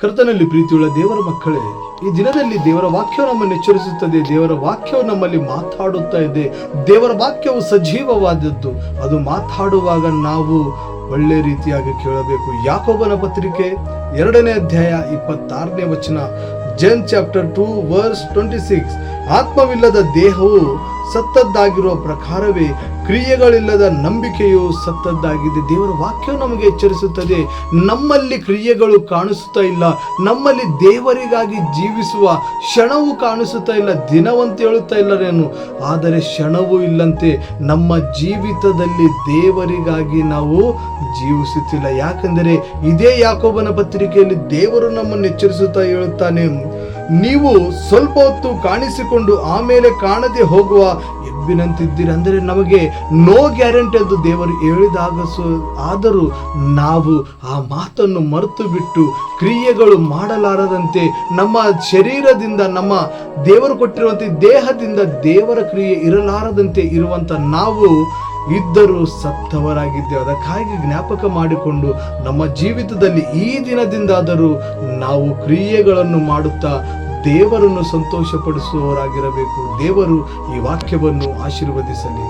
ಕರ್ತನಲ್ಲಿ ಪ್ರೀತಿಯುಳ್ಳ ದೇವರ ಮಕ್ಕಳೇ, ಈ ದಿನದಲ್ಲಿ ದೇವರ ವಾಕ್ಯವು ನಮ್ಮನ್ನು ಎಚ್ಚರಿಸುತ್ತದೆ. ದೇವರ ವಾಕ್ಯವು ನಮ್ಮಲ್ಲಿ ಮಾತಾಡುತ್ತಾ ಇದೆ. ದೇವರ ವಾಕ್ಯವು ಸಜೀವವಾದದ್ದು. ಅದು ಮಾತಾಡುವಾಗ ನಾವು ಒಳ್ಳೆ ರೀತಿಯಾಗಿ ಕೇಳಬೇಕು. ಯಾಕೋಬನ ಪತ್ರಿಕೆ 2ನೇ ಅಧ್ಯಾಯ 26ನೇ ವಚನ, ಜನ್ ಚಾಪ್ಟರ್ 2 ವರ್ಸ್ 26. ಆತ್ಮವಿಲ್ಲದ ದೇಹವು ಸತ್ತದ್ದಾಗಿರುವ ಪ್ರಕಾರವೇ ಕ್ರಿಯೆಗಳಿಲ್ಲದ ನಂಬಿಕೆಯು ಸತ್ತದ್ದಾಗಿದೆ. ದೇವರ ವಾಕ್ಯವು ನಮಗೆ ಎಚ್ಚರಿಸುತ್ತದೆ. ನಮ್ಮಲ್ಲಿ ಕ್ರಿಯೆಗಳು ಕಾಣಿಸುತ್ತಾ ಇಲ್ಲ. ನಮ್ಮಲ್ಲಿ ದೇವರಿಗಾಗಿ ಜೀವಿಸುವ ಕ್ಷಣವೂ ಕಾಣಿಸುತ್ತಾ ಇಲ್ಲ. ದಿನವಂತ ಹೇಳುತ್ತಾ ಇಲ್ಲರೇನು, ಆದರೆ ಕ್ಷಣವೂ ಇಲ್ಲಂತೆ ನಮ್ಮ ಜೀವಿತದಲ್ಲಿ ದೇವರಿಗಾಗಿ ನಾವು ಜೀವಿಸುತ್ತಿಲ್ಲ. ಯಾಕೆಂದರೆ ಇದೇ ಯಾಕೋಬನ ಪತ್ರಿಕೆಯಲ್ಲಿ ದೇವರು ನಮ್ಮನ್ನು ಎಚ್ಚರಿಸುತ್ತಾ ಹೇಳುತ್ತಾನೆ, ನೀವು ಸ್ವಲ್ಪ ಹೊತ್ತು ಕಾಣಿಸಿಕೊಂಡು ಆಮೇಲೆ ಕಾಣದೆ ಹೋಗುವ ಎಬ್ಬಿನಂತಿದ್ದೀರಿ. ಅಂದರೆ ನಮಗೆ ನೋ ಗ್ಯಾರಂಟಿ ಎಂದು ದೇವರು ಹೇಳಿದಾಗ ಆದರೂ ನಾವು ಆ ಮಾತನ್ನು ಮರೆತು ಬಿಟ್ಟು ಕ್ರಿಯೆಗಳು ಮಾಡಲಾರದಂತೆ ನಮ್ಮ ಶರೀರದಿಂದ, ನಮ್ಮ ದೇವರು ಕೊಟ್ಟಿರುವಂತೆ ದೇಹದಿಂದ ದೇವರ ಕ್ರಿಯೆ ಇರಲಾರದಂತೆ ಇರುವಂತ ನಾವು ಇದ್ದರೂ ಸತ್ತವರಾಗಿದ್ದೇವೆ. ಅದಕ್ಕಾಗಿ ಜ್ಞಾಪಕ ಮಾಡಿಕೊಂಡು ನಮ್ಮ ಜೀವಿತದಲ್ಲಿ ಈ ದಿನದಿಂದಾದರೂ ನಾವು ಕ್ರಿಯೆಗಳನ್ನು ಮಾಡುತ್ತಾ ದೇವರನ್ನು ಸಂತೋಷಪಡಿಸುವವರಾಗಿರಬೇಕು. ದೇವರು ಈ ವಾಕ್ಯವನ್ನು ಆಶೀರ್ವದಿಸಲಿ.